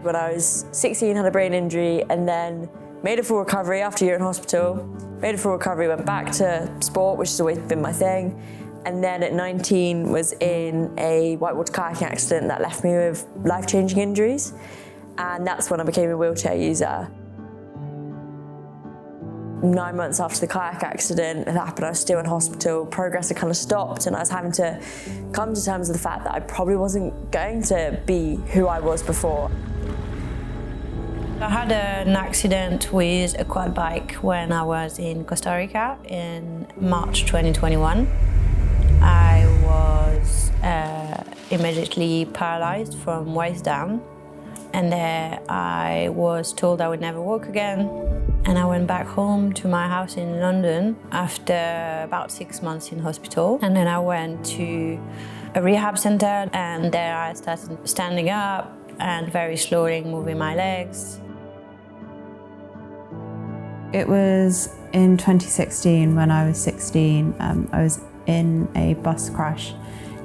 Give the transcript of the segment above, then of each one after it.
When I was 16, had a brain injury and then made a full recovery after a year in hospital. Made a full recovery, went back to sport, which has always been my thing. And then at 19 was in a whitewater kayaking accident that left me with life-changing injuries. And that's when I became a wheelchair user. 9 months after the kayak accident had happened, I was still in hospital. Progress had kind of stopped and I was having to come to terms with the fact that I probably wasn't going to be who I was before. I had an accident with a quad bike when I was in Costa Rica in March 2021. I was immediately paralyzed from waist down, and there I was told I would never walk again. And I went back home to my house in London after about 6 months in hospital. And then I went to a rehab center, and there I started standing up and very slowly moving my legs. It was in 2016 when I was 16. I was in a bus crash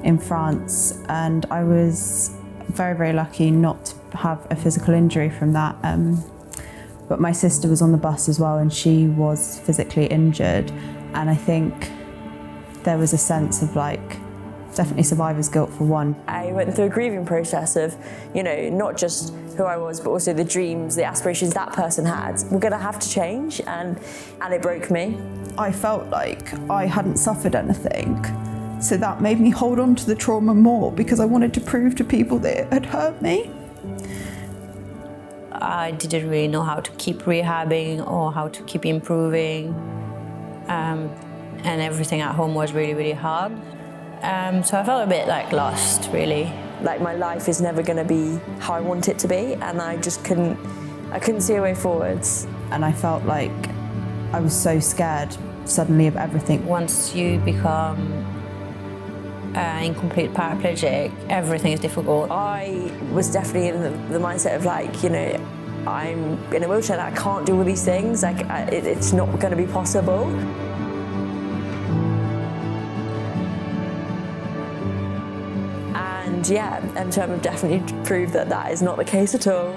in France and I was very, very lucky not to have a physical injury from that. But my sister was on the bus as well and she was physically injured, and I think there was a sense of definitely survivor's guilt for one. I went through a grieving process of, not just who I was, but also the dreams, the aspirations that person had were gonna have to change, and it broke me. I felt like I hadn't suffered anything, so that made me hold on to the trauma more because I wanted to prove to people that it had hurt me. I didn't really know how to keep rehabbing or how to keep improving, and everything at home was really, really hard. So I felt a bit lost, really. Like my life is never going to be how I want it to be, and I just couldn't see a way forwards. And I felt like I was so scared suddenly of everything. Once you become incomplete paraplegic, everything is difficult. I was definitely in the mindset of I'm in a wheelchair and I can't do all these things, it's not going to be possible. And yeah, M2M have definitely proved that that is not the case at all.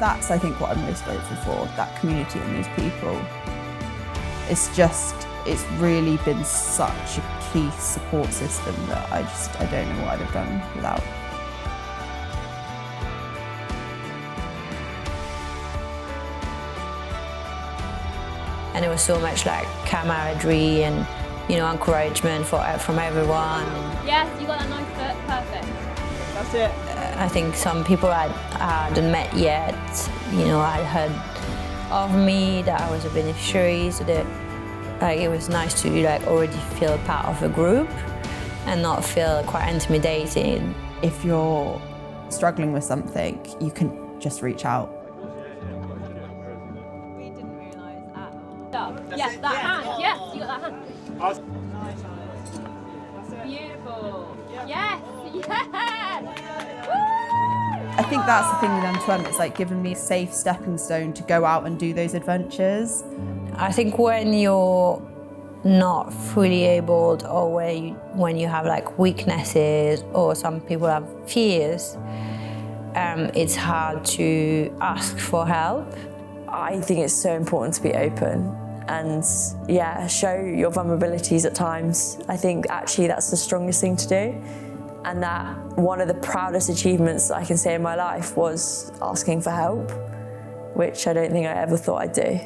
That's, I think, what I'm most grateful for, that community and those people. It's really been such a key support system that I don't know what I'd have done without. And it was so much camaraderie and, encouragement from everyone. Yes, you got that nice foot, perfect. That's it. I think some people I hadn't met yet, had heard of me, that I was a beneficiary, so that it was nice to already feel part of a group and not feel quite intimidated. If you're struggling with something, you can just reach out. We didn't realise at all. Yes, that hand, yes, you got that hand. Beautiful. Yes, yes! I think that's the thing with M2M, it's giving me a safe stepping stone to go out and do those adventures. I think when you're not fully able, or when you have weaknesses, or some people have fears, it's hard to ask for help. I think it's so important to be open and show your vulnerabilities at times. I think actually that's the strongest thing to do. And that one of the proudest achievements I can say in my life was asking for help, which I don't think I ever thought I'd do.